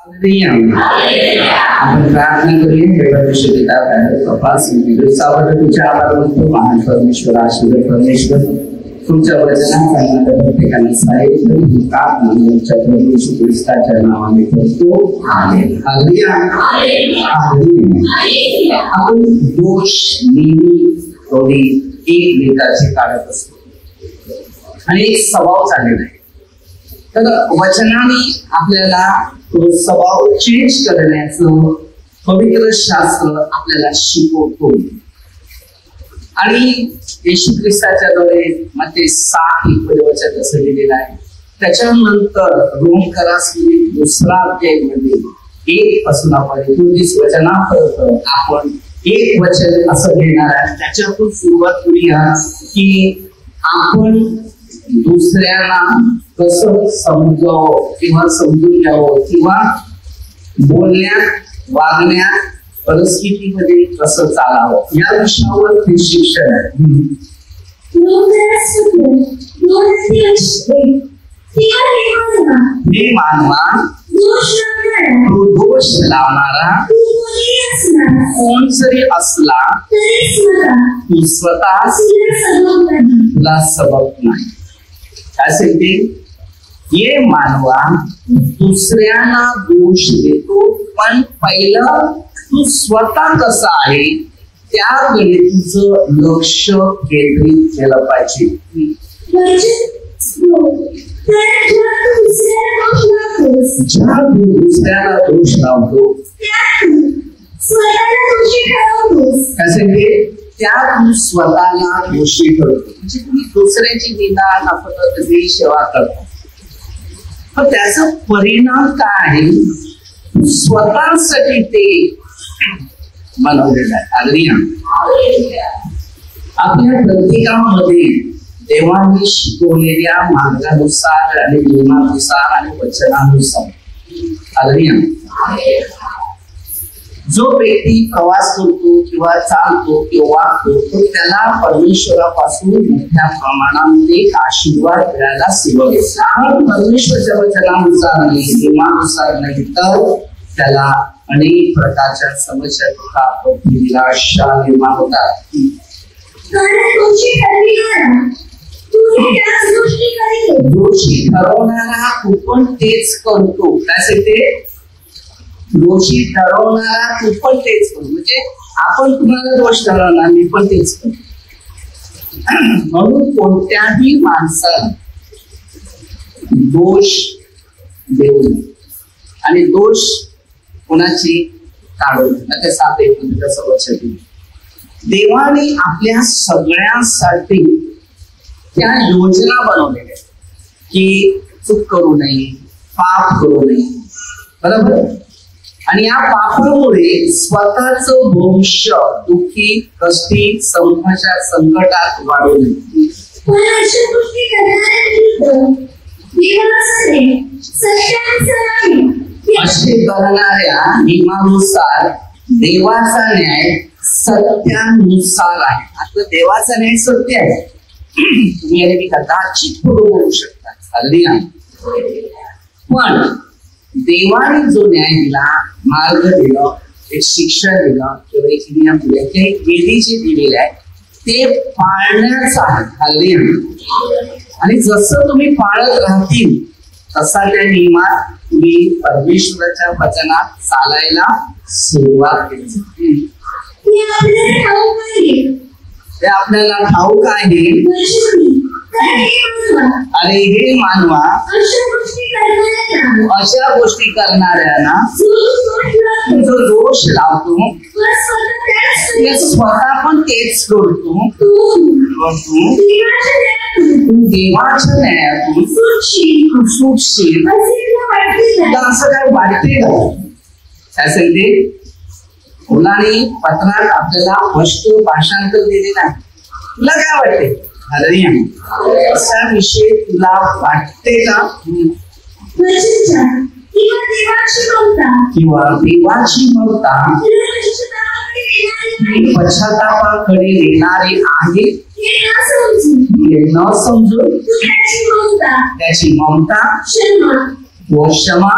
आपण प्रार्थना करूया. हे परमेश्वर तुझ्या आभार मानतो. महान परमेश्वर, आशीर्वाद परमेश्वर, तुमच्या वचनात प्रत्येकाने ख्रिस्ताच्या नावाने करतो. आपण दोष नेहमी थोडी एकमेकाचे काढत असतो आणि एक स्वभाव चाललेला आहे. तर वचनाने आपल्याला तो स्वभाव चेंज करण्याचं पवित्र शास्त्र आपल्याला शिकवतो. आणि येशू ख्रिस्ताच्या द्वारे मते 6 वचन असं दिलेलं आहे. त्याच्यानंतर रोमकरासमध्ये 2 अध्यायामध्ये 1 पासून आपण 29 वचनापर्यंत आपण एक वचन असं घेणार आहे. त्याच्यातून सुरुवात करूया की आपण दुसऱ्यांना कसं समजावं किंवा समजून घ्यावं किंवा बोलण्यात वागण्यात परिस्थितीमध्ये कसं चालावं या विषयावर हे शिक्षण आहे. हे मानवा तो दोष लावणारा कोण जरी असला तू स्वतः तुला सबक नाही. असे ते ये मानवा दुसऱ्यांना दोष देतो, पण पहिलं तू स्वतः कसा आहे त्याकडे तुझं लक्ष केंद्रित केलं पाहिजे. ज्या तू दुसऱ्याला दोष लावतो कसे ते त्या तू स्वतःला दोषी ठरवतो. म्हणजे तुम्ही दुसऱ्याची निंदा नफरत सेवा करता, पण त्याचा परिणाम काय आहे? स्वतःसाठी ते बनवलेलं आहे. आपल्या प्रत्येकामध्ये देवाने शिकवलेल्या मार्गानुसार आणि नियमानुसार आणि वचनानुसार जो व्यक्ती प्रवास करतो किंवा चालतो किंवा वागतो तो त्याला परमेश्वरापासून मोठ्या प्रमाणामध्ये आशीर्वाद मिळायला सुरुवात होते. परमेश्वराच्या वचनानुसार नाही, नियमानुसार नाही तर त्याला अनेक प्रकारच्या समस्या दुःख निराशा निर्माण होतात. दोषी ठरवणारा तू पण तेच करतो. त्यासाठी दोषी ठरवणारा तू पण तेच करतो. म्हणजे आपण तुम्हाला दोष ठरवणार, मी पण तेच करतो. म्हणून कोणत्याही माणसाला दोष देऊ नये आणि दोष कोणाची काढू नये. ते देवाने आपल्या सगळ्यांसाठी त्या योजना बनवलेल्या की चूक करू नये, पाप करू नये, बरोबर. आणि या पापामुळे स्वतःच भविष्य दुःखी, कष्टी, संकटात वाढू नये. असे करणाऱ्या नियमानुसार देवाचा न्याय सत्यानुसार आहे. आता देवाचा न्याय सत्य आहे. तुम्ही याने कदाचित बोलू शकता, हल्ली नाही. पण देवाने जो न्याय दिला, मार्ग दिला, एक शिक्षा दिला किंवा एक नियम दिला, एक विधी जे दिलेले आहे ते पाळण्याचा आहे. हल्ली आणि जसं तुम्ही पाळत राहतील तसा त्या नियमात तुम्ही परमेश्वराच्या वचनात चालायला सुरुवात केली. ते आपल्याला ठाऊक आहे. अरे हे मानवा अशा गोष्टी करणाऱ्यांना जो दोष लावतो स्वतः पण तेच करतो. तू देवाच्या न्यायातून सुटशील असं काय वाटते का? त्यासाठी मुलांनी पत्रात आपल्याला स्पष्ट भाषांतर दिलेलं आहे. तुला काय वाटते? असा विषय तुला वाटते का? किंवा देवाची ममता पश्चातापाकडे नेणारे आहे हे न समजून त्याची ममता व क्षमा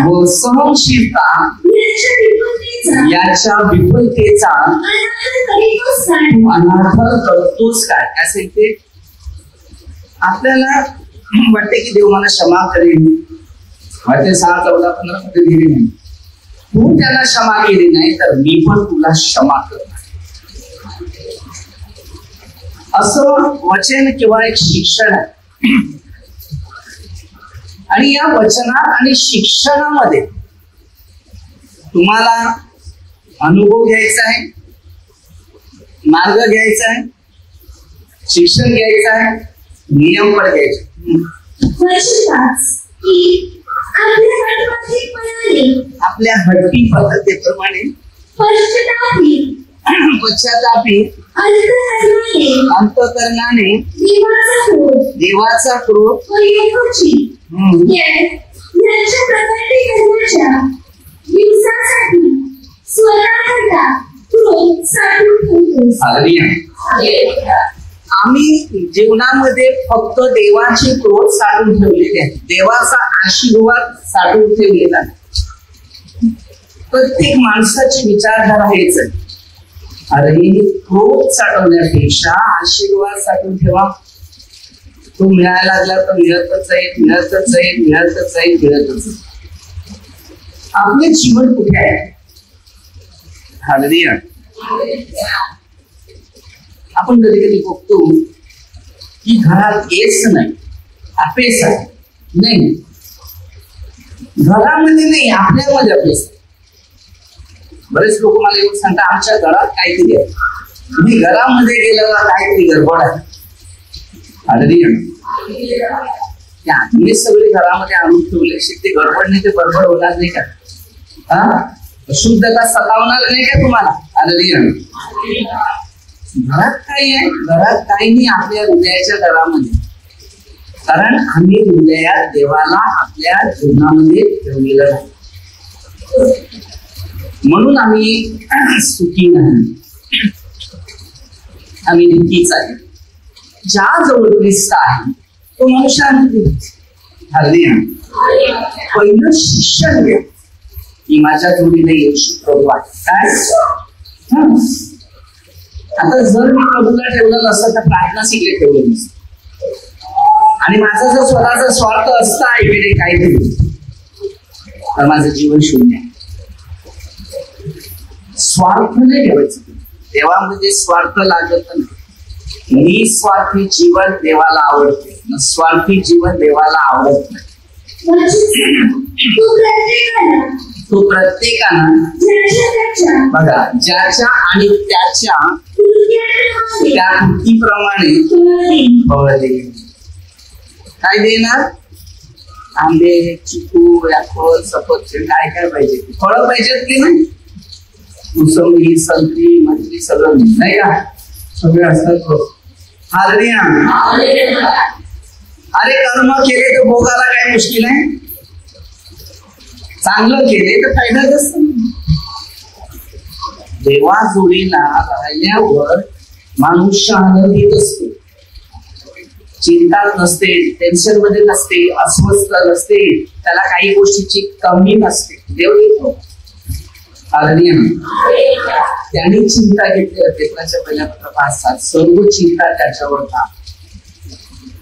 व सहनशीलता याच्या विफलतेचा अनादर करतोस काय? असेल ते आपल्याला वाटते की देव मला क्षमा करेल, वाटते 6-14-15 दिली नाही, तू त्याला क्षमा केली नाही तर मी पण तुला क्षमा करणार, असं वचन किंवा एक शिक्षण आहे. आणि या वचनात आणि शिक्षणामध्ये तुम्हाला अनुभव घ्यायचा आहे, मार्ग घ्यायचा आहे, शिक्षण घ्यायचं आहे, नियम पण घ्यायचे. आपल्या हट्टी पद्धतीप्रमाणे पश्चातापी अंतःकरणाने देवाचा क्रोध आम्ही जीवनामध्ये फक्त देवाचे क्रोध साठवून ठेवलेले आहेत, देवाचा आशीर्वाद साठवून ठेवलेला आहे. प्रत्येक माणसाची विचारधारा हेच आहे, अरे क्रोध साठवण्यापेक्षा आशीर्वाद साठवून ठेवा. तो मिळायला लागला तर मिळतच जाईल, मिळतच जाईल, मिळतच जाईल, मिळतच जाईल. आपले जीवन कुठे आहे? हालेलुया. आपण कधी कधी बघतो की घरात गेस नाही, अपेस आहे. नाही, घरामध्ये नाही, आपल्यामध्ये अपेस आहे. बरेच लोक मला येऊन सांगतात आमच्या घरात काहीतरी आहे, मी घरामध्ये गेलं काहीतरी गडबड आहे. तुम्ही सगळे घरामध्ये आणून ठेवले, ते गडबड नाही, ते बडबड होणार नाही का? शुद्धता सतावणार नाही का तुम्हाला? घरात काही आहे, घरात काही नाही, आपल्या हृदयाच्या घरामध्ये. कारण आम्ही हृदयात देवाला आपल्या जीवनामध्ये ठेवलेलं नाही, म्हणून आम्ही सुखी नाही, आम्ही दुःखीच आहे. ज्या जवळ ख्रिस्त आहे तो मनुष्य आनंदी. पहिलं शिक्षण घ्या की माझ्या जोडीला येशू प्रभू आहे काय. आता जर मी प्रभूला ठेवलं नसतं तर प्रार्थना शिकले ठेवलं नसतं, आणि माझा जर स्वतःचा स्वार्थ असता इकडे काहीतरी तर माझं जीवन शून्य आहे. स्वार्थ नाही ठेवायचं, देवामध्ये स्वार्थ लागत नाही. निस्वार्थी जीवन देवाला आवडते, स्वार्थी जीवन देवाला आवडत नाही. तो प्रत्येकानं बघा ज्याच्या आणि त्याच्या त्या कृतीप्रमाणे फळ देईल. काय देणार? आंबे, चिकू, ऍपल, सफरचंद, काय काय पाहिजे? फळं पाहिजेत की नाही? मोसंबी, संत्री, मंत्री सगळं नाही का? सगळे असतात. अरे कर्म केले तर भोगाला काय मुश्किल आहे? चांगलं केले तर फायदाच असतो. देवा जोडीला राहिल्यावर मनुष्य आनंदित असतो, चिंतात नसते, टेन्शन मध्ये नसते, अस्वस्थ नसते, त्याला काही गोष्टीची कमी नसते. देव देतो. त्याने चिंता घेतली होते. पहिल्या पत्र 5-7 सर्व चिंता त्याच्यावर था.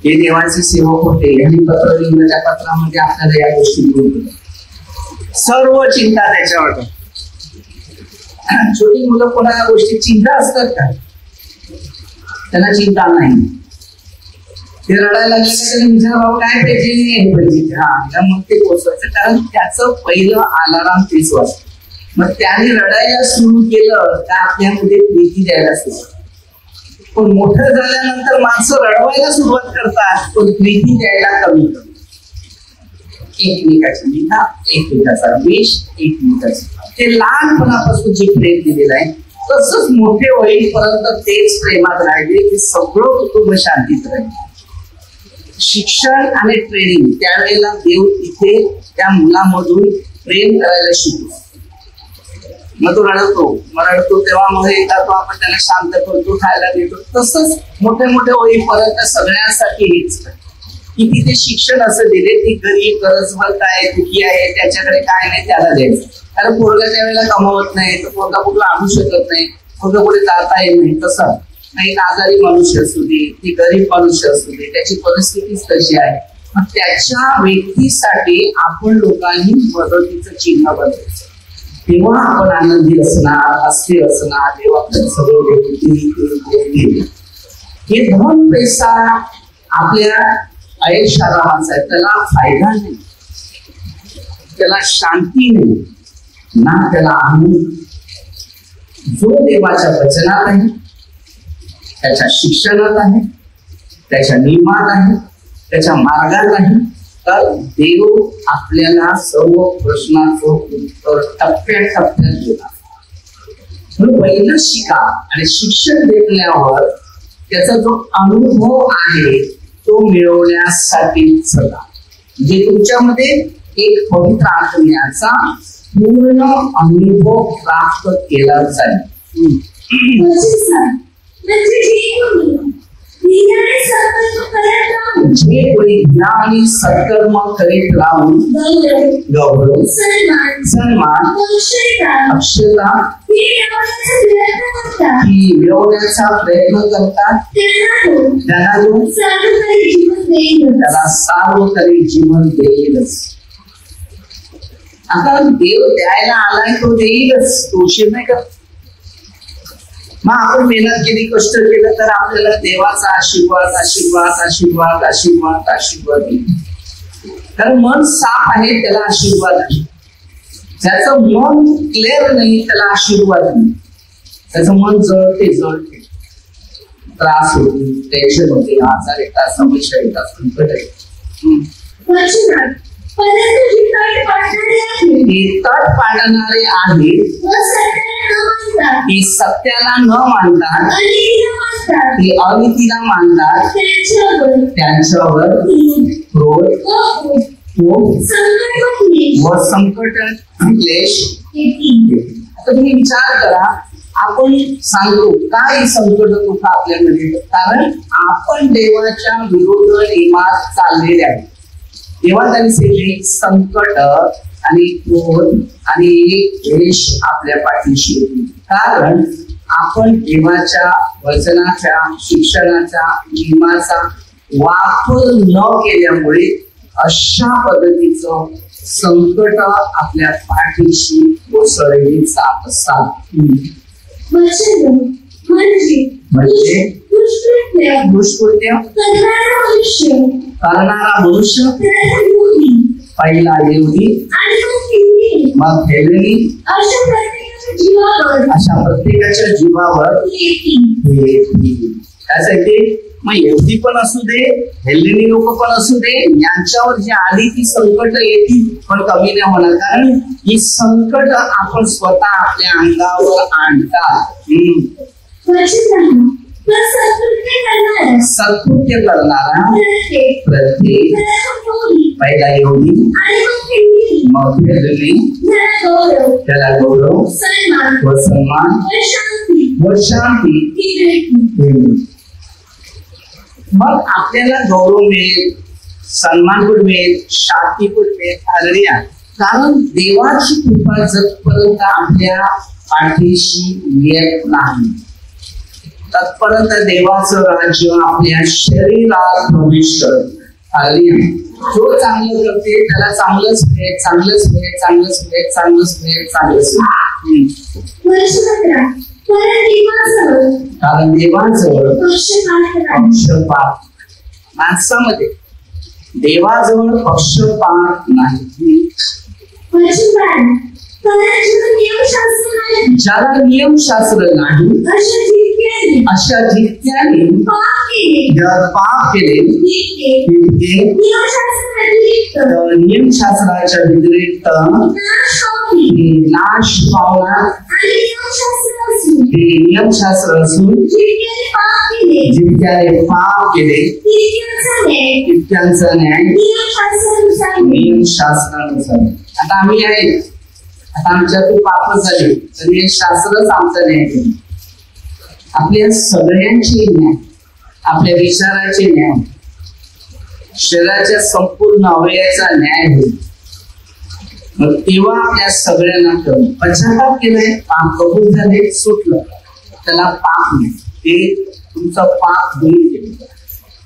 हे देवाचे सेवक होते आणि पत्र लिहिण्याच्या पत्रामध्ये आपल्याला या गोष्टी बोलतो. सर्व चिंता त्याच्यावर. छोटी मुलं कोणाला गोष्टी चिंता असतात का? त्यांना चिंता नाही. ते रडायला लागले त्याने विचार भाऊ काय पाहिजे, हा मग ते पोचवायचं, कारण त्याचं पहिलं अलाराम तेच वाजतं. मग त्याने रडायला सुरू केलं का आपल्यामध्ये प्रीती द्यायला सुरुवात. पण मोठं झाल्यानंतर माणसं रडवायला सुरुवात करतात, पण प्रीती द्यायला कमी करतात. एकमेकाची निंदा, एकमेकाचा द्वेष, एकमेकाचा. ते लहानपणापासून जे प्रेम दिलेलं आहे तसंच मोठे होईपर्यंत तेच प्रेमात राहिले की सगळं कुटुंब शांतीत राहिले. शिक्षण आणि ट्रेनिंग त्यावेळेला देव इथे त्या मुलामधून प्रेम करायला शिकतो. मग तो रडतो तेव्हा मग एकदा तो आपण त्याला शांत करतो, खायला देतो. तसंच मोठे मोठे होईपर्यंत सगळ्यांसाठी हेच की तिथे शिक्षण असं दिले की गरीब गरजवंत आहे, दुखी आहे, त्याच्याकडे काय नाही त्याला द्यायचं. कारण पोरगा त्या वेळेला कमावत नाही तर पोरगा कुठला आणू शकत नाही, पोरगा कुठे जाता येत नाही. तसं एक आजारी मनुष्य असू दे, ती गरीब मनुष्य असू दे, त्याची परिस्थितीच तशी आहे, मग त्याच्या व्यक्तीसाठी आपण लोकांनी मदतीचं चिन्ह बनवायचं. तेव्हा आपण आनंदी असणार, अस्थिर असणार. तेव्हा आपल्याला सगळं हे धन पैसा आपल्या ऐशारामाचा आहे, त्याला फायदा नाही, त्याला शांती नाही ना, त्याला आनंद. जो देवाच्या वचनात आहे, त्याच्या शिक्षणात आहे, त्याच्या नियमात आहे, त्याच्या मार्गात आहे, तर देव आपल्याला सर्व प्रश्नाचं उत्तर टप्प्याटप्प्यात देणार. म्हणून पहिलं शिका आणि शिक्षण घेतल्यावर त्याचा जो अनुभव आहे तो मिळवण्यासाठी चला. म्हणजे तुमच्यामध्ये एक पवित्र आत्म्याचा पूर्ण अनुभव प्राप्त केला जाईल. जे कोणी ज्ञानी सत्कर्म करीत राहून गौरव सन्मान अक्षता ही मिळवण्याचा प्रयत्न करतात, त्याला सार्वकालिक जीवन देईलच. आता देव द्यायला आलाय तो देईलच, तो उशीर नाही करत. मग आपण मेहनत केली, कष्ट केलं तर आपल्याला देवाचा आशीर्वाद आशीर्वाद आशीर्वाद आशीर्वाद आशीर्वाद येईल. कारण मन साफ आहे त्याला आशीर्वाद आहे, ज्याचं मन क्लिअर नाही त्याला आशीर्वाद नाही. त्याचं मन जळते जळते, त्रास होते, टेन्शन होते, आजार येतात, समस्या येतात, संकट येतात. तट पाडणारे आहेत ते सत्याला न मानतात, ते अनितीला मानतात, त्यांच्यावर क्रोध व संकट क्लेश. आता तुम्ही विचार करा, आपण सांगतो काय संकट दुःख आपल्यामध्ये, कारण आपण देवाच्या विरुद्ध नियमात चाललेले आहे. तेव्हा त्यांचे संकट आणि क्रोध आणि क्लेश आपल्या पाठीशी होती. कारण आपण देवाच्या वचनाच्या शिक्षणाच्या नियमाचा वापर न केल्यामुळे अशा पद्धतीचं संकट आपल्या पाठीशी कोसळली जात असतात. म्हणजे दुष्कृत्य करणारा मनुष्य पहिला येऊदी मग हेलेनी, अशा प्रत्येकाच्या जीवावर त्यासाठी मग येऊदी पण असू दे, हेलेनी लोक पण असू दे, यांच्यावर जी आली ती संकट येतील पण कमी नाही होणार. कारण ही संकट आपण स्वतः आपल्या अंगावर आणतात. सत्कृत्य करणारा प्रत्येक पहिला येऊदी मग हेलेनी, त्याला गौरव व सन्मान व शांती. मग आपल्याला गौरव मिळेल, सन्मान पण मिळेल, शांती पण मिळेल. हालेलुया. कारण देवाची कृपा जगपर्यंत आपल्या पाठीशी येत नाही तत्पर्यंत देवाचं राज्य आपल्या शरीरात प्रवेश करत. हालेलुया. जो चांगलं करते त्याला चांगलंच मिळेल, चांगलंच मिळेल, चांगलंच मिळेल, चांगलंच मिळेल, चांगलंच मिळेल. कारण देवाजवळ पक्षपात माणसामध्ये देवाजवळ पक्षपात नाही. ज्याला नियमशास्त्र नाही अशा जितक्याने पाप केले नियमशास्त्राच्या व्यतिरिक्त नाश पावणार. नियमशास्त्र असून जितक्याने पाप केले तितक्यांचा न्याय नियमशास्त्रानुसार. आता आम्ही आहे, आता आमच्यातून पाप झाले तर हे शास्त्रच आमचा न्याय केलं. आपल्या सगळ्यांचे न्याय, आपल्या विचाराचे न्याय, शरीराच्या संपूर्ण अवयवाचा न्याय होईल. मग तेव्हा आपल्या सगळ्यांना कळून पश्चाताप केलाय, पाप कबूल झाले, सुटलं, त्याला पाप नाही, ते तुमचं पाप दूर केलं.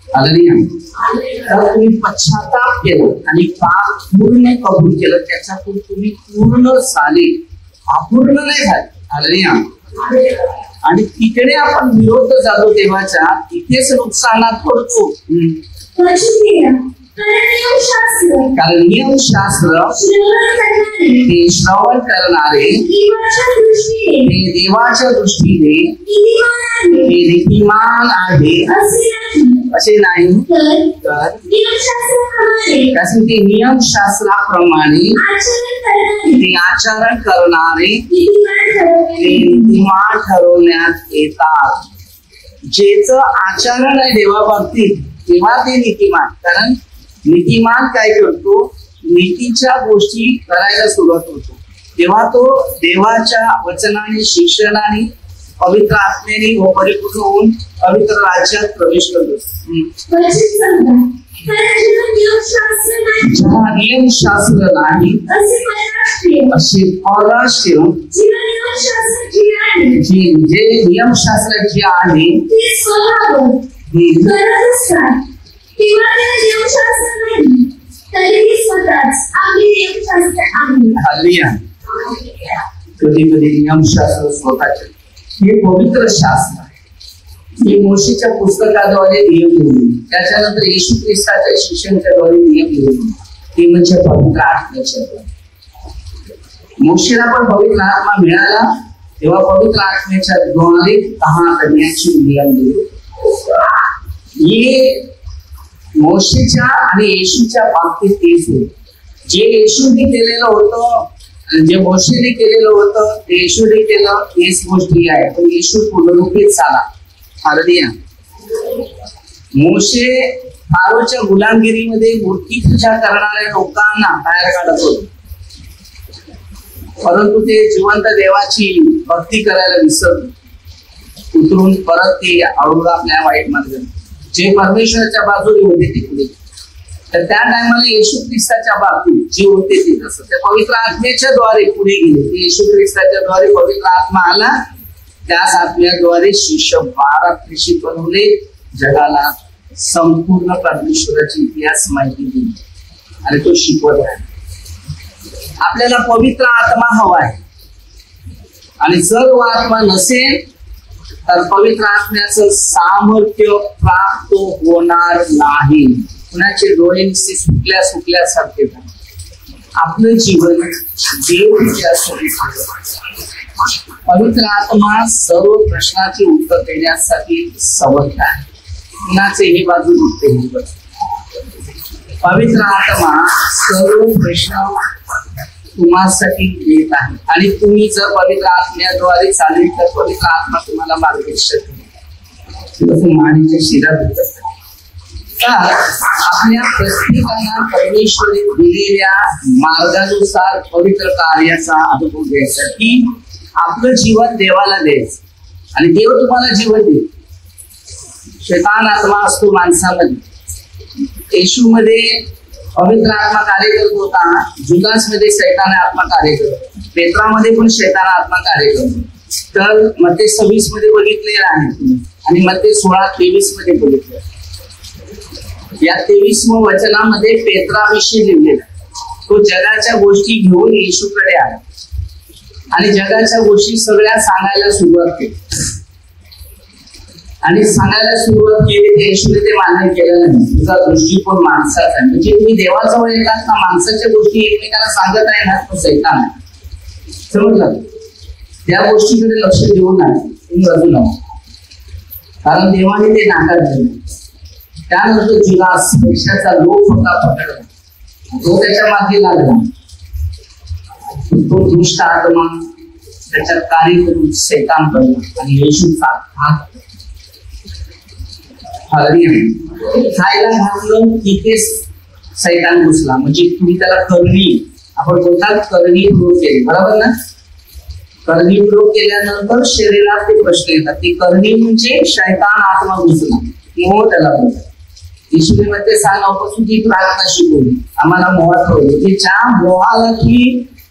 तर तुम्ही पश्चाताप केलं आणि पाप पूर्ण कबूल केलं, त्याच्यातून तुम्ही पूर्ण झाले, अपूर्ण नाही झाले. आणि तिकडे आपण विरोध जातो देवाच्या, तिथेच नुकसानात पडतो. कारण नियमशास्त्र हे श्रवण करणारे हे देवाच्या दृष्टीने हे नीतिमान आहे असे नाही, तर ते नियमशास्त्राप्रमाणे ते आचरण करणारे ते नीतिमान ठरवण्यात येतात. जेच आचरण आहे देवाबाबतीत तेव्हा ते नीतिमान. कारण नीतिमान काय करतो, नीतीच्या गोष्टी करायला सुरुवात होतो, तेव्हा तो देवाच्या वचनाने शिक्षणाने पवित्र आत्म्याने व परिपूर्ण होऊन पवित्र राज्यात प्रवेश करतो. ज्याला नियमशास्त्र नाही असे परराष्ट्रीय जे नियमशास्त्र जे आहे कधी कधी नियमशास्त्र स्वतःचे हे पवित्र शास्त्र आहे, हे मोशेच्या पुस्तकाद्वारे नियम लिहिले, त्याच्यानंतर येशू ख्रिस्ताच्या शिक्षणाच्याद्वारे नियम लिहिले, ते म्हणजे पवित्र आत्म्याच्या द्वारे. मोशेला पण पवित्र आत्मा मिळाला तेव्हा पवित्र आत्म्याच्या द्वारे 10 करण्याची नियम लिहिले. हे मोशेच्या आणि येशूच्या बाबतीत तेच होते. जे येशूने केलेलं होतं, जे मोशेने केलेलं होतं ते येशूने केलं, हेच गोष्टी आहे. पण येशू पुनरुत्थित झाला. हालेलुया. मोशे फारोच्या गुलामगिरीमध्ये मूर्ती पूजा करणाऱ्या लोकांना बाहेर काढत होते, परंतु ते जिवंत देवाची भक्ती करायला विसरले, उतरून परत ते अडून आपल्या वाईट मार्गाने जे परमेश्वराच्या बाजूने होते ते पुढे. तर त्या टायमाला येशू ख्रिस्ताच्या बाबतीत जे होते ते तसं त्या पवित्र आत्म्याच्या द्वारे पुढे गेले. ते येशू ख्रिस्ताच्या द्वारे पवित्र आत्मा आला, त्याच आत्म्याद्वारे शिष्य 12 प्रेषित बनवले, जगाला संपूर्ण परमेश्वराची इतिहास माहिती दिली आणि तो शिकवत आहे. आपल्याला पवित्र आत्मा हवा आहे आणि जर वो आत्मा नसेल तर पवित्र आत्म्याचं सामर्थ्य प्राप्त होणार नाही. कुणाचे डोळे सुकल्यासारखे आपलं जीवन देवाच्या पवित्र आत्मा सर्व प्रश्नाचे उत्तर देण्यासाठी समर्थ आहे. कुणाचे ही बाजू दुखते, पवित्र आत्मा सर्व प्रश्न तुम्हासाठी येत आहे आणि तुम्ही जर पवित्र आत्म्याद्वारे चालेल तर पवित्र आत्मा तुम्हाला मार्गदर्शन माणीच्या शिरात. तर आपल्या प्रत्येकाला परमेश्वरी दिलेल्या मार्गानुसार पवित्र कार्याचा अनुभव घ्यायसाठी आपलं जीवन देवाला द्यायचं आणि देव तुम्हाला जीवन देईल. शैतान आत्मा असतो माणसामध्ये, येशू मध्ये पवित्र आत्मा कार्य करत होता, जुदास मध्ये शैतान आत्मा कार्य करतो, पेत्रामध्ये पण शैतान आत्मा कार्य करतो. तर मत्ते 26 मध्ये बघितलेलं आहे आणि मत्ते 16:23 मध्ये बघितलं. या 23व्या वचनामध्ये पेत्राविषयी लिहिलेलं आहे. तो जगाच्या गोष्टी घेऊन येशूकडे आला आणि जगाच्या गोष्टी सगळ्या सांगायला सुरुवात केली आणि सांगायला सुरुवात केली. येशूने ते मान्य केलं नाही. तुझा दृष्टिकोन माणसाचा आहे, म्हणजे तुम्ही देवाजवळ येतात ना, माणसाच्या गोष्टी एकमेकांना सांगत आहे ना, तो शैतान आहे. समजलं? त्या गोष्टीकडे लक्ष देऊ नये, तुम्ही बाजूला, कारण देवाने ते नाकारले. त्यानंतर जुदास पैशाचा लोभ होता पकडला, तो त्याच्या मागे लागला. तो दुष्ट आत्मा त्याच्यात कार्य करून शैतान बनला आणि येशूचा हात खायला घातलं तिथेच शैतान घुसला. म्हणजे तुम्ही त्याला करणी, आपण बोलतात करणी प्रयोग केली, बरोबर ना? करणी प्रयोग केल्यानंतर शरीरात ते प्रश्न येतात. ती करणी म्हणजे शैतान आत्मा घुसला, मोह त्याला बोलतात. ईश्वरीमध्ये सांगण्यापासून ती प्रार्थना शिकवली आम्हाला मोहात होईल की ज्या मोहाला की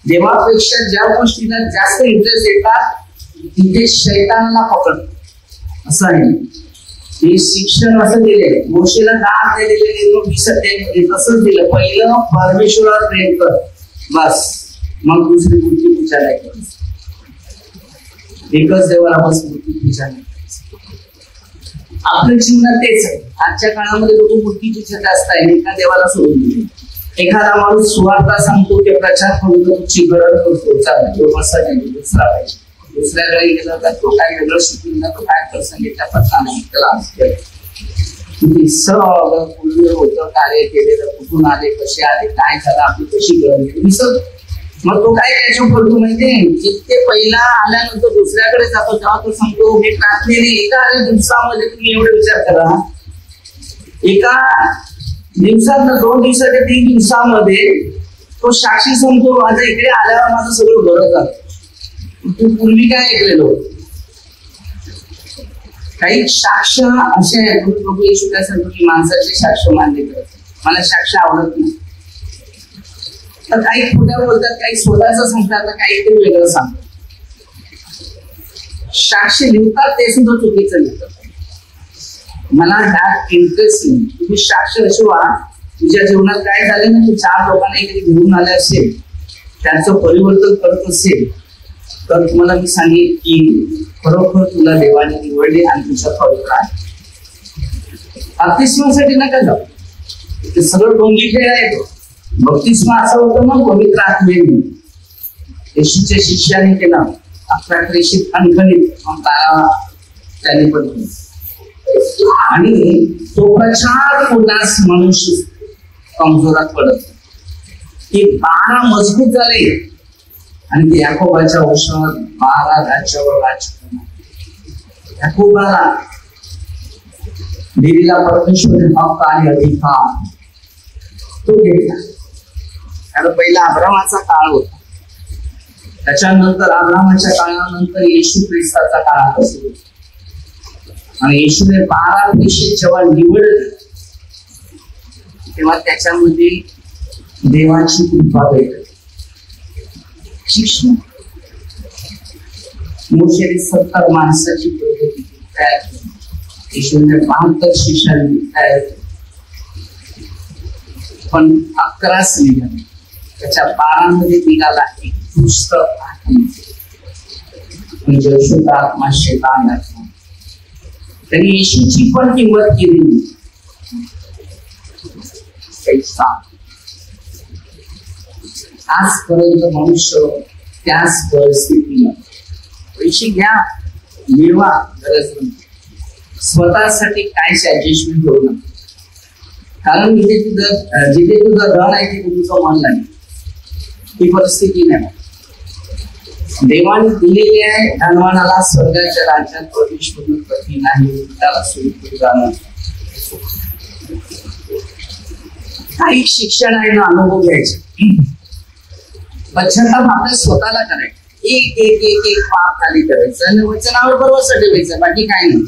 देवापेक्षा ज्या गोष्टीला जास्त इंटरेस्ट येतात तिथे शैतानाला पकड असं आहे. हे शिक्षण असं दिले मोशेला 10 दिलेले तसंच दिलं. पहिलं परमेश्वरावर प्रेम कर बस, मग दुसरी मूर्ती पूजा नाही करायची. एकच देवाला बस मूर्ती पूजा नाही करायची. आपल्या जीवनात तेच आहे. आजच्या काळामध्ये लोक मूर्ती पूजा जास्त आहे. एका देवाला सोडून दिले. एखादा माणूस सुवार्ता सांगतो ते प्रचार करतो तुझी गरज करतो चालेल तो बसा नाही दुसरा पाहिजे. दुसऱ्याकडे गेला तर तो काय वेगळं शिकून जातो काय प्रसंगीच्या पत्ता नाही त्याला सगळं पूर्ण होतं कार्य केलेलं कुठून आले कसे आले काय झालं आपली कशी गरज विसर. मग तो काय त्याच्यावर करतो माहितीये जितके पहिला आल्यानंतर दुसऱ्याकडे जातो तेव्हा तो सांगतो हे प्रार्थनेने एका दिवसामध्ये तुम्ही एवढे विचार करा एका दिवसात 2 दिवसाच्या 3 दिवसामध्ये तो साक्षी सांगतो माझ्या इकडे आल्यावर माझं सगळं बरं झालं. तू पूर्वी काय ऐकलेलो काही साक्ष असे प्रभू येशू त्यासाठी की माणसाचे साक्ष मानले करतात मला साक्ष आवडत नाही. तर काही खोट्या बोलतात काही स्वतःच सांगतात तर काहीतरी वेगळं सांगतात. साक्ष लिहितात ते सुद्धा चुकीचं लिहितात. मला ह्यात इंटरेस्ट नाही. तुम्ही साक्ष असे व्हा तुझ्या जीवनात काय झालं ना तू 4 लोकांना इकडे घेऊन आले असेल त्यांचं परिवर्तन करत असेल तर तुम्हाला मी सांगेन की खरोखर तुला देवाने निवडले आणि तुझ्या पवित्र आहे. बप्तिस्मासाठी नका जाऊ ते सगळं डोंगी खेळ आहे. तो बप्तिस्मा असं होतं ना पवित्र आत्मेने येशूच्या शिष्याने केला 11 रेषेत खणखणीत तारा त्याने पण आणि तो प्रचार होण्यास मनुष्य कमजोरात पडत ते 12 मजबूत झाले आणि ते याकोबाच्या वंशावर 12 राज्यावर राज्य याकोबाला देवीला परमेश्वरी हक्क आणि अधिकार तो घेतला. कारण पहिला अब्रामाचा काळ होता त्याच्यानंतर अब्रामाच्या काळानंतर येशू ख्रिस्ताचा काळ आता सुरू आणि येशूने 12 देशात जेव्हा निवडले तेव्हा त्याच्यामध्ये देवाची कृपा भेटली. शिक्षण मोशेने 70 माणसाची प्रगती तयार केली. येशूने 72 शिष्यांनी तयार केली पण 11च निघाले. त्याच्या 12 मध्ये निघाला एक दुष्ट म्हणजे अशुद्ध आत्मा शैतान आत्मा. त्यांनी येशूची पण किंमत केली. आजपर्यंत मनुष्य त्याच परिस्थितीला पैसे घ्या मिळवा गरज नाही. स्वतःसाठी काहीच ऍडजस्टमेंट करू नका. कारण जिथे तुझं धन आहे तिथे तुझं मन नाही. ही परिस्थिती नाही. देवाने दिलेली आहे धनवानाला स्वर्गाच्या राज्यात प्रवेश करणं कठीण आहे त्याला सुरू जाणं. काही शिक्षण आहे ना अनुभव घ्यायचे. पश्चाताप आपल्या स्वतःला करायचं. एक पाप खाली करायचं आणि वचनावर बरोबर ठेवायचं बाकी काय नाही.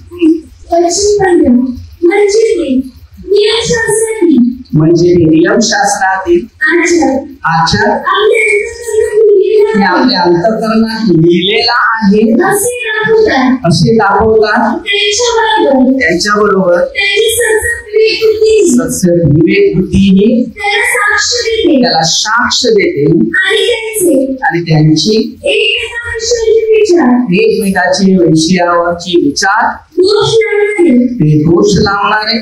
म्हणजे नियमशास्त्रातील आचार हे आपल्या अंतःकरणात लिहिलेला आहे असे दाखवतात. त्यांच्याबरोबर विवेक बुद्धी त्याला साक्ष देते आणि त्यांची एकमेकाची विषयावरची विचार ते दोष लावणारे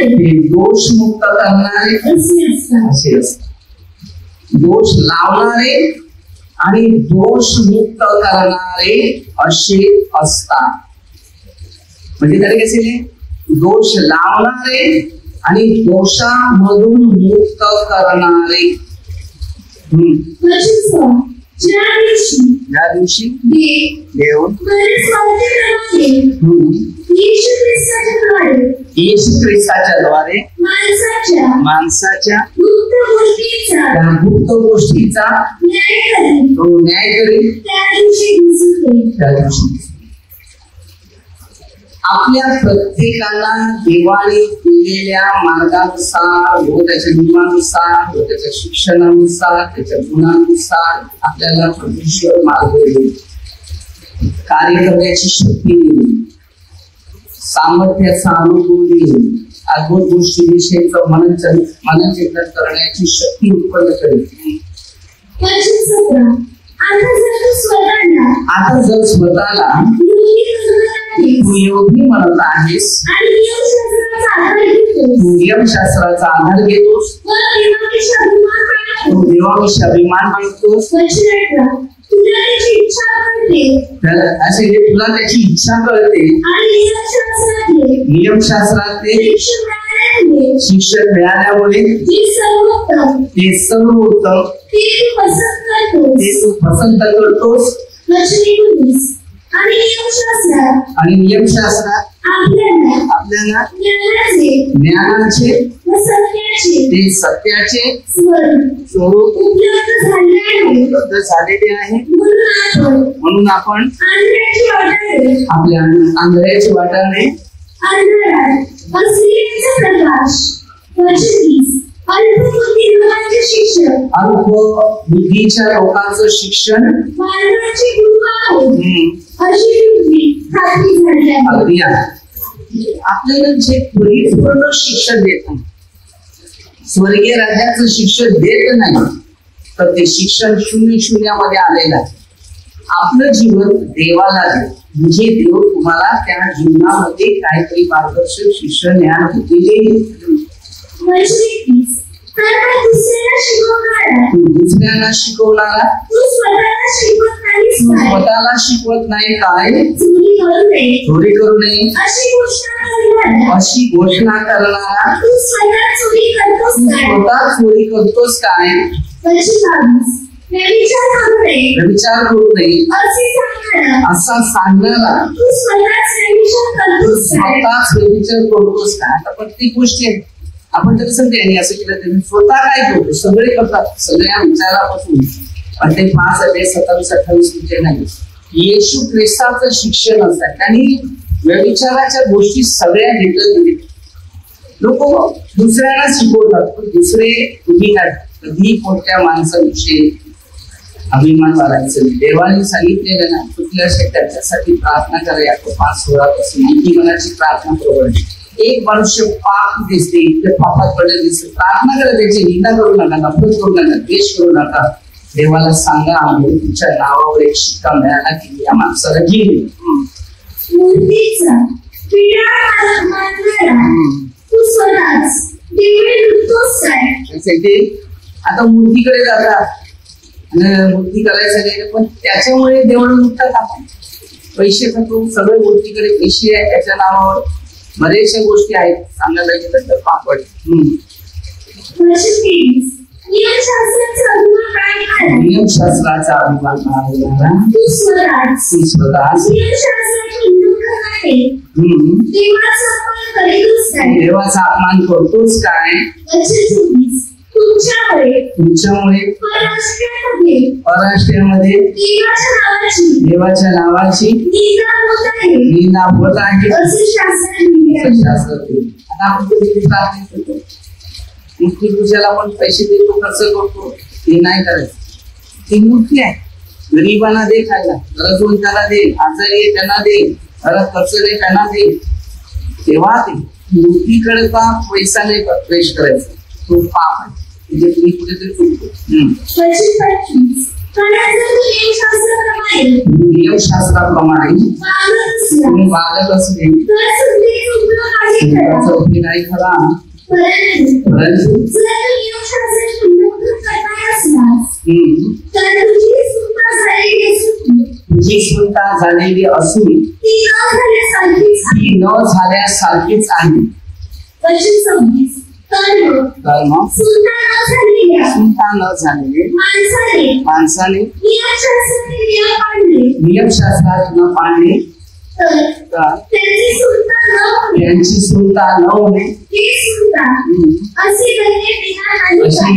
ते दोषमुक्त करणारे असे असतात. दोष लावणारे आणि दोषमुक्त करणारे असे असतात. म्हणजे तरी कसे दोष लावणारे आणि दोषामधून मुक्त करणारे. ज्या दिवशी देव येशू ख्रिस्ताच्या द्वारे माणसाच्या गुप्त गोष्टीचा तो न्याय करेल त्या दिवशी आपल्या प्रत्येकाला देवाने दिलेल्या मार्गानुसार व त्याच्या नियमानुसार व त्याच्या शिक्षणानुसार त्याच्या गुणानुसार आपल्याला परमेश्वर मार्ग देईल, कार्य करण्याची शक्ती देईल, सामर्थ्याचा अनुभव देईल, अद्भुत गोष्टीविषयीचं मनचिंतन करण्याची शक्ती उत्पन्न करेल. आता जर स्वतःला तू योगी म्हणत आहेस, तू नियमशास्त्राचा आधार घेतोस, तू देवाविषयी अभिमान मानतोस, असे तुला त्याची इच्छा कळते, नियमशास्त्रातले शिक्षण मिळाल्यामुळे ते सर्व उत्तम ते तू पसंत करतोस आणि नियमशास्त्रात आपल्याला ज्ञानाचे ते सत्याचे स्वरूप उपलब्ध झालेले आहे. म्हणून आपण आपल्या आंधळ्याची वाटाणे अल्प बुद्धीच्या लोकांचं शिक्षण अगदी आहे. आपल्याला जे परिपूर्ण शिक्षण देत नाही, स्वर्गीय राज्याचं शिक्षण देत नाही, तर ते शिक्षण शून्यामध्ये आलेलं आहे. आपलं जीवन देवाला दे, म्हणजे देव तुम्हाला त्या जीवनामध्ये काहीतरी मार्गदर्शक शिक्षण ज्ञान बुद्धी देईल. दुसऱ्यांना शिकवणारा स्वतःला शिकवत नाही काय, चोरी करू नये अशी घोषणा करणारा स्वतः चोरी करतोस काय, व्यभिचार करू नये असा सांगणारा स्वतःच व्यभिचार करतोस काय. आता प्रत्येक गोष्टी आहे आपण तर सगळ्यांनी असं केलं तरी स्वतः काय करतो, सगळे करतात सगळ्या विचारापासून. पण ते 5 अध्याय 27-28 विषय नाही. येशू ख्रिस्ताचं शिक्षण असतात त्यांनी व्यभिचाराच्या गोष्टी सगळ्या डिटेल दिली. लोक दुसऱ्याला शिकवतात, पण दुसरे तुम्ही काय कधी कोणत्या माणसाविषयी अभिमान बाळगायचं. देवाने सांगितलेलं ना, कुठल्या त्याच्यासाठी प्रार्थना करा. यात 5:16 नीती मनाची प्रार्थना प्रवृत्ती. एक मनुष्य पाप दिसते, ते पापात पडले दिसते, प्रार्थना करा, त्याची निंदा करू नका, नफरत करू नका, द्वेष करू नका. देवाला सांगा आम्ही तुमच्या नावावर एक शिक्का मिळाला की या माणसाला घेईल. आता मूर्तीकडे जातात, मूर्ती करायचं, पण त्याच्यामुळे देवळ लुटतात. आपण पैसे खातो, सगळे मूर्तीकडे पैसे आहे, त्याच्या नावावर बरेचशा गोष्टी आहेत. सांगायला गेलं तर पापड. नियमशास्त्राचा अभिमान बाळगणारा तू स्वतः देवाचा अपमान करतोस काय, तुमच्यामुळे परराष्ट्रामध्ये देवाच्या नावाची निंदा होत आहे. आता आपण प्रार्थना करतो, मूर्ती पूजेला पण पैसे देतो, खर्च करतो, ते नाही करायचं. ती मूर्ती आहे, गरीबांना दे खायला, गरजवंताला दे, आजारी आहे त्यांना दे, घरात खर्च दे त्यांना दे. तेव्हा ते मूर्तीकडे का पैसा नाही प्रवेश करायचा, तो पाप आहे. म्हणजे तुम्ही कुठेतरी चुकतो. नियमशास्त्राप्रमाणे तुम्ही वागत असले नाही खरा, परंतु तुझी सुटका झालेली असून ती न झाल्यासारखीच आहे. कर्म सुलता न झालेले माणसाने नियमशास्त्रात न पाळले त्यांची सुलता न होणे, अशी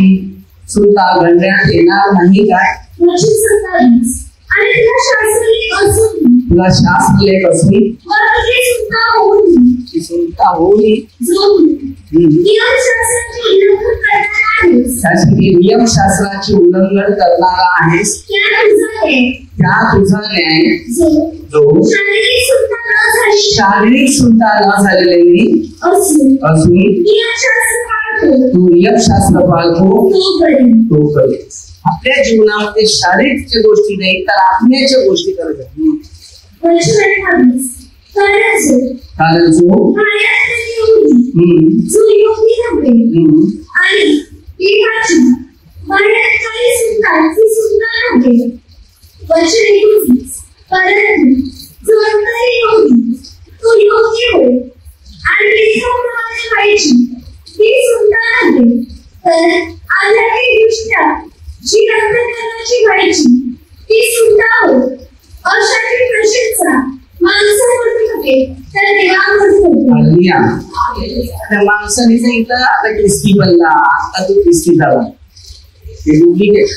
सुलता गणण्यात येणार नाही काय. तुला शास्त्र लेख असून सुनता होई नियम शास्त्राचे उल्लंघन करणारा आहेस त्या तुझा न्याय जो शारीरिक सुद्धा न झालेले असून तू नियम शास्त्र पाळतो तो करेल. आपल्या जीवनामध्ये शारीरिक गोष्टी नाही तर आत्म्याच्या गोष्टी करत कारण जो जी अंतःकरणाची व्हायची ती सुद्धा हो अशाची प्रशंसा माणसामध्ये होते तर देवामध्ये होते. त्या माणसाने सांगितलं आता ख्रिस्ती बनला आता तू ख्रिस्ती झाला हे डुप्लिकेट.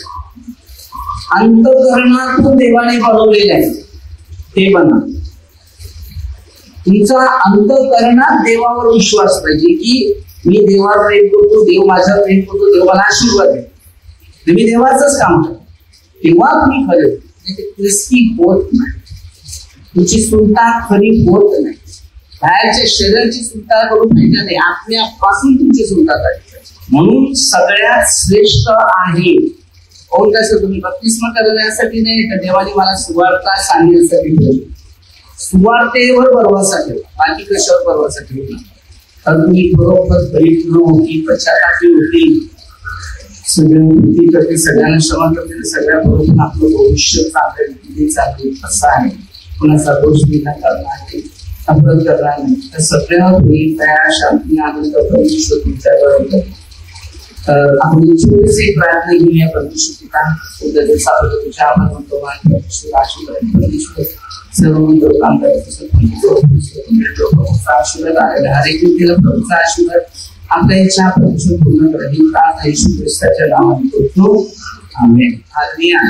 अंतःकरणातून देवाने बनवलेलं आहे ते बना. तुमचा अंतःकरणात देवावर विश्वास पाहिजे की मी देवावर प्रेम करतो देव माझ्यावर प्रेम करतो देव मला आशीर्वाद देतो मी देवाचंच काम करतो तेव्हा तुम्ही खरे ख्रिस्ती होत नाही. तुमची सुलता खरी होत नाही. बाहेरच्या शरीराची सुलता करून पाहिजे नाही आत्म्यापासून तुमची सुलता करायची. म्हणून सगळ्यात श्रेष्ठ आहे कोण कसं तुम्ही बप्तिस्मा करण्यासाठी नाही तर देवाने मला सुवार्ता सांगण्यासाठी सुवार्तेवर भरवसा ठेवा बाकी कशावर भरवसा ठेवला तर तुम्ही बरोबर परिपूर्ण होती पश्चातापी होती सगळ्यांना करते सगळ्यांना क्षमा करते सगळ्या बरोबर आपलं भविष्य चांगलं चालू असं आहे. कुणाचा दोष न करणार नाही अपराध करणार नाही तर सगळ्या दया शांती आनंद परमेश्वर तुमच्या बरोबर. आपण छोटेसे प्रयत्न घेऊया परमेश्वर तुझ्या परमेश्वर आशीर्वाद सर्व मंत्र काम आशीर्वाद आलेला हरेक व्यक्तीला प्रभूचा आशीर्वाद आपल्या इच्छा परमेश्वर पूर्ण करेल. प्रार्थना येशू ख्रिस्ताच्या नावाने करतो. आमेन. हालेलुया.